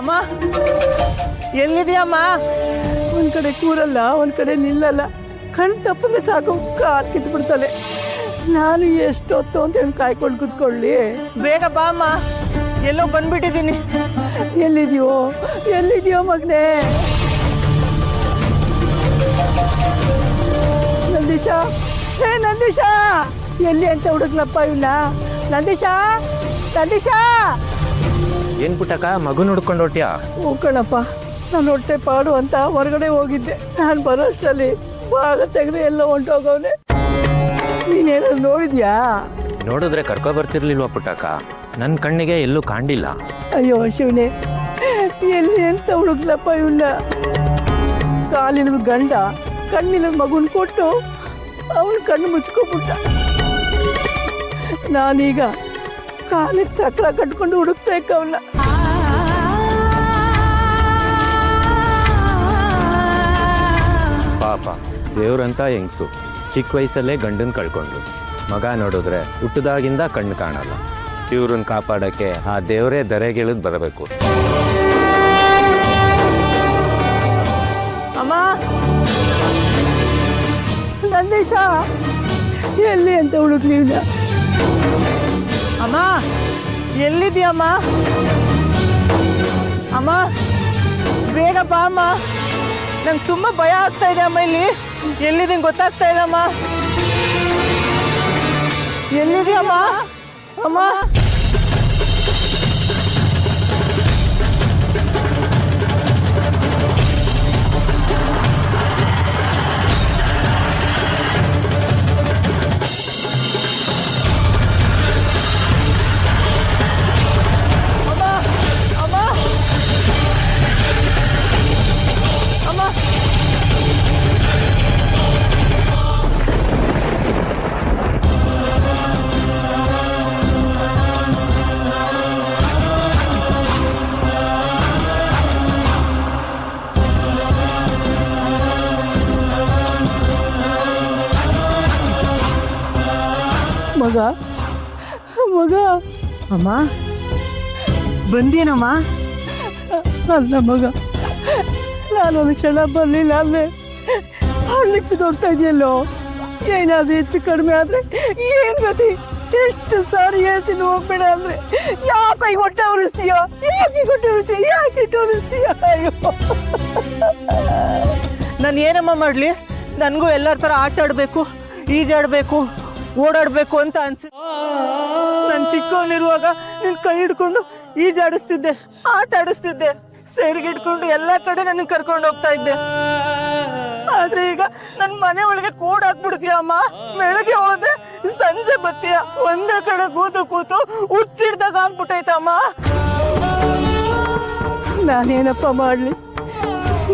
ಅಮ್ಮ ಎಲ್ಲಿದೆಯಮ್ಮ? ಒಂದ್ ಕಡೆ ಕೂರಲ್ಲ, ಒಂದ್ ಕಡೆ ನಿಲ್ಲಲ್ಲ. ಕಣ್ ತಪ್ಪದೆ ಸಾಕು, ಕಾಲ್ ಕಿತ್ತು ಬಿಡ್ತಾಳೆ. ನಾನು ಎಷ್ಟೊತ್ತು ಅಂತ ಹೇಳಿ ಕಾಯ್ಕೊಂಡು ಕುತ್ಕೊಳ್ಳಿ. ಬೇಗ ಬಾ ಅಮ್ಮ, ಎಲ್ಲೋ ಬಂದ್ಬಿಟ್ಟಿದ್ದೀನಿ. ಎಲ್ಲಿದ್ಯೋ ಮಗನೇ? ನಂದೀಶ, ನಂದೀಶ, ಎಲ್ಲಿ ಅಂತ ಹುಡುಕ್ಲಪ್ಪ ಇವನ್ನ? ನಂದೀಶ, ಏನ್ ಪುಟ್ಟಕ್ಕ ಮಗು ನೋಡ್ಕೊಂಡು ಹೊಟ್ಯಾ? ಹ್ಞೂ ಕಣಪ್ಪ, ನಾನು ಹೊಟ್ಟೆ ಪಾಡು ಅಂತ ಹೊರಗಡೆ ಹೋಗಿದ್ದೆ. ನಾನು ಬರೋಷ್ಟರಲ್ಲಿ ಭಾಗ ತೆಗೆದು ಎಲ್ಲ ಹೊಂಟೋಗವನೆ. ನೀನೇನಾದ್ರು ನೋಡಿದ್ಯಾ? ನೋಡಿದ್ರೆ ಕರ್ಕೊ ಬರ್ತಿರ್ಲಿಲ್ವಾ ಪುಟ್ಟಕ್ಕ? ನನ್ನ ಕಣ್ಣಿಗೆ ಎಲ್ಲೂ ಕಾಣಿಲ್ಲ. ಅಯ್ಯೋ ಶಿವನೇ, ಎಲ್ಲಿ ಅಂತ ಹುಡುಕ್ಲಪ್ಪ ಇವನ್ನ? ಕಾಲಿನ ಗಂಡ ಕಣ್ಣಿನ ಮಗುನ್ ಕೊಟ್ಟು ಅವನ ಕಣ್ಣು ಮುಚ್ಕೊಬಿಟ್ಟ. ನಾನೀಗ ಕಾಲಿಗೆ ಚಕ್ರ ಕಟ್ಕೊಂಡು ಹುಡುಕ್ಬೇಕು ಅವನ್ನ. ಪಾಪ ದೇವ್ರಂತ ಹೆಂಗ್ಸು ಚಿಕ್ಕ ವಯಸ್ಸಲ್ಲೇ ಗಂಡನ್ ಕಳ್ಕೊಂಡು, ಮಗ ನೋಡಿದ್ರೆ ಹುಟ್ಟದಾಗಿಂದ ಕಣ್ಣು ಕಾಣಲ್ಲ. ಇವ್ರನ್ನ ಕಾಪಾಡಕ್ಕೆ ಆ ದೇವರೇ ದರೆಗಿಳಿದು ಬರಬೇಕು. ಅಮ್ಮ, ನಂದೀಶ, ಎಲ್ಲಿ ಅಂತ ಹುಡುಕ್ಲಿ ಇವನ್ನ? ಅಮ್ಮ ಎಲ್ಲಿದ್ಯಮ್ಮ? ಅಮ್ಮ ಬೇಗ ಬಾ ಅಮ್ಮ, ನಂಗೆ ತುಂಬ ಭಯ ಆಗ್ತಾ ಇದೆ ಅಮ್ಮ. ಇಲ್ಲಿ ಎಲ್ಲಿದ್ದೀನಿ ಗೊತ್ತಾಗ್ತಾ ಇಲ್ಲ ಅಮ್ಮ. ಎಲ್ಲಿದೆಯಮ್ಮ? ಅಮ್ಮ ಮಗ, ಅಮ್ಮ ಬಂದೇನಮ್ಮ? ಅಲ್ಲ ಮಗ, ನಾನೊಂದು ಕ್ಷಣ ಬರಲಿಲ್ಲ ಅಂದ್ರೆ ಹಳ್ಳಿಕ್ಕೆ ಹೋಗ್ತಾ ಇದೆಯಲ್ಲೋ. ಏನಾದ್ರೂ ಹೆಚ್ಚು ಕಡಿಮೆ ಆದ್ರೆ ಏನ್ ಗತಿ? ಎಷ್ಟು ಸಾರಿ ಹೇಳ್ತೀನಿ ಹೋಗ್ಬೇಡ ಅಂದ್ರೆ ಯಾಕೆ ಈಗ ಹೊಟ್ಟೆ ಉರಿಸ್ತೀಯ? ಯಾಕೆ ಉರಿಸ್ತೀಯ? ಅಯ್ಯೋ, ನಾನು ಏನಮ್ಮ ಮಾಡಲಿ? ನನಗೂ ಎಲ್ಲರ ಥರ ಆಟ ಆಡಬೇಕು, ಈಜಾಡಬೇಕು, ಓಡಾಡಬೇಕು ಅಂತ ಅನ್ಸುತ್ತೆ. ನಾನು ಚಿಕ್ಕವನಿರುವಾಗ ನಿನ್ನ ಕೈ ಹಿಡ್ಕೊಂಡು ಈಜಾಡಿಸ್ತಿದ್ದೆ, ಆಟ ಆಡಿಸ್ತಿದ್ದೆ, ಸೇರಿಗೆ ಹಿಡ್ಕೊಂಡು ಎಲ್ಲ ಕಡೆ ನನ್ನ ಕರ್ಕೊಂಡು ಹೋಗ್ತಾ ಇದ್ದೆ. ಆದ್ರೆ ಈಗ ನನ್ನ ಮನೆ ಒಳಗೆ ಕೂಡ್ ಹಾಕ್ಬಿಡ್ತೀಯ ಅಮ್ಮ. ಬೆಳಗ್ಗೆ ಹೋದೆ, ಸಂಜೆ ಬತ್ತೀಯ, ಒಂದೇ ಕಡೆ ಕೂತು ಹುಚ್ಚಿಡ್ದಾಗ ಆಗ್ಬಿಟ್ಟೈತಮ್ಮ. ನಾನೇನಪ್ಪ ಮಾಡ್ಲಿ?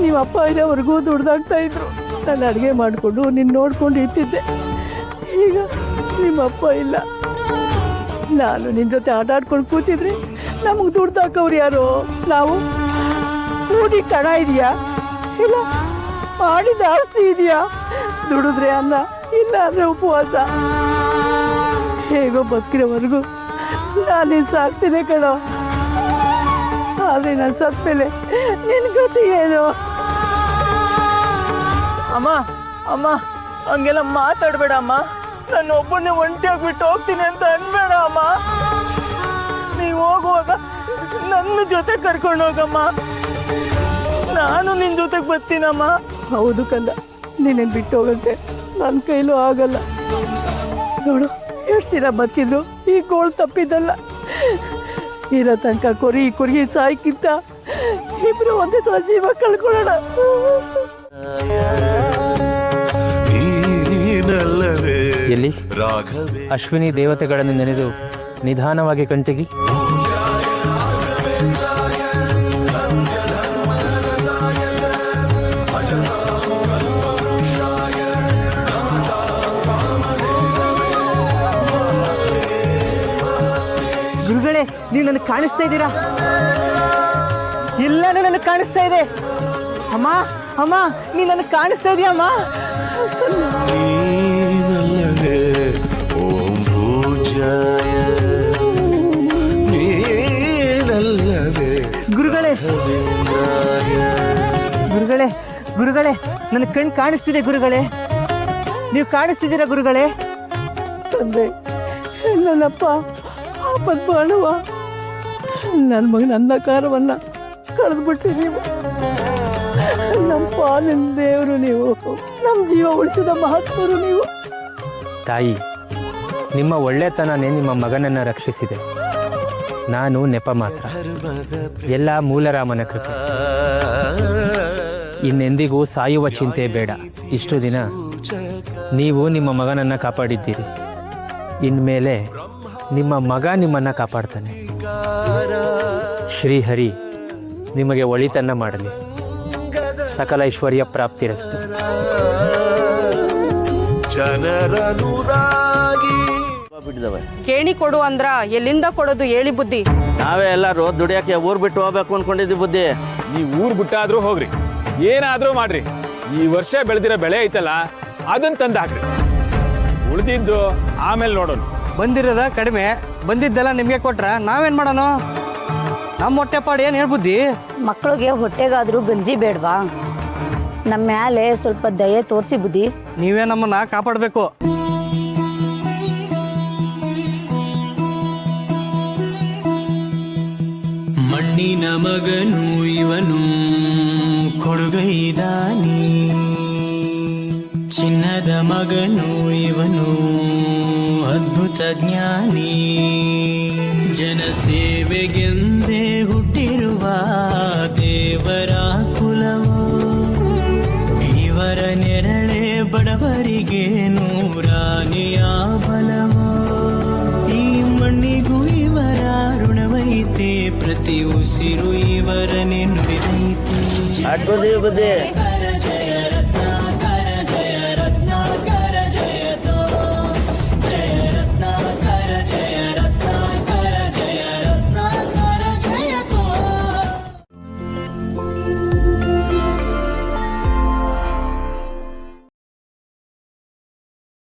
ನಿಮ್ಮ ಅಪ್ಪ ಇರೋವರೆಗೂ ದುಡ್ದಾಗ್ತಾ ಇದ್ರು. ನಾನು ಅಡುಗೆ ಮಾಡಿಕೊಂಡು ನಿನ್ನ ನೋಡ್ಕೊಂಡು ಇಟ್ಟಿದ್ದೆ. ಈಗ ನಿಮ್ಮಪ್ಪ ಇಲ್ಲ, ನಾನು ನಿನ್ನ ಜೊತೆ ಆಟ ಆಡ್ಕೊಂಡು ಕೂತಿದ್ರೆ ನಮಗೆ ದುಡ್ಡು ಹಾಕೋರು ಯಾರು? ನಾವು ಕೂಡಿ ಕಣ ಇದೆಯಾ? ಇಲ್ಲ ಮಾಡಿದ ಆಸ್ತಿ ಇದೆಯಾ? ದುಡಿದ್ರೆ ಅನ್ನ, ಇಲ್ಲ ಅಂದ್ರೆ ಉಪವಾಸ. ಹೇಗೋ ಬದುಕಿರೋವರೆಗೂ ನಾನೇನು ಸಾಕ್ತೀನಿ ಕಣೋ. ಆದ್ರೆ ನಾನು ಸತ್ಮೇಲೆ ನಿನ್ನ ಗತಿ ಏನು? ಅಮ್ಮ ಅಮ್ಮ ಹಂಗೆಲ್ಲ ಮಾತಾಡ್ಬೇಡ ಅಮ್ಮ. ನಾನು ಒಬ್ಬನೇ ಒಂಟಿಯಾಗಿ ಬಿಟ್ಟು ಹೋಗ್ತೀನಿ ಅಂತ ಅನ್ಬೇಡ ಅಮ್ಮ. ನೀವು ಹೋಗುವಾಗ ನನ್ನ ಜೊತೆ ಕರ್ಕೊಂಡು ಹೋಗಮ್ಮ, ನಾನು ನಿನ್ನ ಜೊತೆಗೆ ಬರ್ತೀನಮ್ಮ. ಹೌದು ಕಂದ, ನಿನ್ನ ಬಿಟ್ಟು ಹೋಗಂತೆ ನನ್ನ ಕೈಲೂ ಆಗಲ್ಲ. ನೋಡು, ಎಷ್ಟು ದಿನ ಬದುಕಿದ್ರು ಈ ಗೋಳು ತಪ್ಪಿದ್ದಲ್ಲ. ಇರೋ ತನಕ ಕೊರಿ ಸಾಯ್ಕಿಂತ ಇಬ್ರು ಒಂದೇ ತರ ಜೀವ ಕಳ್ಕೊಳ್ಳೋಣ. ಎಲ್ಲಿ ಅಶ್ವಿನಿ ದೇವತೆಗಳನ್ನು ನೆನೆದು ನಿಧಾನವಾಗಿ ಕಣ್ತೆಗಿ. ಗುರುಗಳೇ, ನೀವು ನನಗೆ ಕಾಣಿಸ್ತಾ ಇದ್ದೀರಾ? ಎಲ್ಲಾನು ನನಗೆ ಕಾಣಿಸ್ತಾ ಇದೆ. ಅಮ್ಮ ಅಮ್ಮ, ನೀ ನನಗೆ ಕಾಣಿಸ್ತಾ ಇದೀಯ ಅಮ್ಮ? ಓಂ ಭೂಜಾಯ ನೀನಲ್ಲವೇ ಗುರುಗಳೇ, ಗುರುಗಳೇ, ನನ್ನ ಕಣ್ ಕಾಣಿಸ್ತಿದೆ ಗುರುಗಳೇ, ನೀವು ಕಾಣಿಸ್ತಿದ್ದೀರಾ ಗುರುಗಳೇ? ತಂದೆ, ನನ್ನಪ್ಪ ಆಪತ್ ಬಾಳುವ ನನ್ನ ಮಗನ ಅಂಧಕಾರವನ್ನ ಕಳೆದ್ಬಿಟ್ರಿ ನೀವು. ನಮ್ಮ ಪಾಲಿನ ದೇವರು ನೀವು, ನಮ್ಮ ಜೀವ ಉಳಿಸಿದ ಮಹತ್ವರು ನೀವು. ತಾಯಿ, ನಿಮ್ಮ ಒಳ್ಳೆತನನೇ ನಿಮ್ಮ ಮಗನನ್ನು ರಕ್ಷಿಸಿದೆ. ನಾನು ನೆಪ ಮಾತ್ರ. ಎಲ್ಲ ಮೂಲರಾಮನ ಕೃಪೆ. ಇನ್ನೆಂದಿಗೂ ಸಾಯುವ ಚಿಂತೆ ಬೇಡ. ಇಷ್ಟು ದಿನ ನೀವು ನಿಮ್ಮ ಮಗನನ್ನು ಕಾಪಾಡಿದ್ದೀರಿ. ಇನ್ಮೇಲೆ ನಿಮ್ಮ ಮಗ ನಿಮ್ಮನ್ನು ಕಾಪಾಡ್ತಾನೆ. ಶ್ರೀಹರಿ ನಿಮಗೆ ಒಳಿತನ್ನ ಮಾಡಲಿ. ಸಕಲ ಐಶ್ವರ್ಯ ಪ್ರಾಪ್ತಿರಸ್ತು. ಕೇಣಿ ಕೊಡು ಅಂದ್ರ ಎಲ್ಲಿಂದ ಕೊಡೋದು ಹೇಳಿ ಬುದ್ಧಿ. ನಾವೇ ಎಲ್ಲರೂ ದುಡಿಯಕ್ಕೆ ಊರ್ ಬಿಟ್ಟು ಹೋಗ್ಬೇಕು ಅನ್ಕೊಂಡಿದ್ವಿ ಬುದ್ಧಿ. ನೀವು ಊರ್ ಬಿಟ್ಟಾದ್ರೂ ಹೋಗ್ರಿ, ಏನಾದ್ರೂ ಮಾಡ್ರಿ. ಈ ವರ್ಷ ಬೆಳೆದಿರೋ ಬೆಳೆ ಐತಲ್ಲ ಅದನ್ನ ತಂದು ಹಾಕ್ರಿ. ಉಳಿದಿದ್ದು ಆಮೇಲೆ ನೋಡೋಣ. ಬಂದಿರೋದ ಕಡಿಮೆ, ಬಂದಿದ್ದೆಲ್ಲ ನಿಮಗೆ ಕೊಟ್ರ ನಾವೇನ್ ಮಾಡೋಣ? ನಮ್ಮ ಹೊಟ್ಟೆಪಾಡು ಏನು ಹೇಳ್ಬುದ್ದಿ? ಮಕ್ಕಳಿಗೆ ಹೊಟ್ಟೆಗಾದ್ರೂ ಗಂಜಿ ಬೇಡ್ವಾ? ನಮ್ಮ ಮ್ಯಾಲೆ ಸ್ವಲ್ಪ ದಯೆ ತೋರಿಸಿ ಬುದ್ಧಿ. ನೀವೇ ನಮ್ಮನ್ನ ಕಾಪಾಡಬೇಕು. ಮಣ್ಣಿನ ಮಗನು ಇವನು ಕೊಡುಗೈದಾನಿ, ಚಿನ್ನದ ಮಗನು ಇವನು ಅದ್ಭುತ ಜ್ಞಾನಿ. ಜನಸೇವೆಗೆಂದೇ ಹುಟ್ಟಿರುವ ದೇವರ ಕುಲವು, ಇವರ ನೆರಳೆ ಬಡವರಿಗೆ ನೂರಾನೆಯ ಬಲವು. ಈ ಮಣ್ಣಿಗೂ ಇವರ ಋಣವೈತೆ, ಪ್ರತಿ ಉಸಿರು ಇವರನ್ನೇ ನುಡಿದೈತೆ. ಬುದ್ಧಿ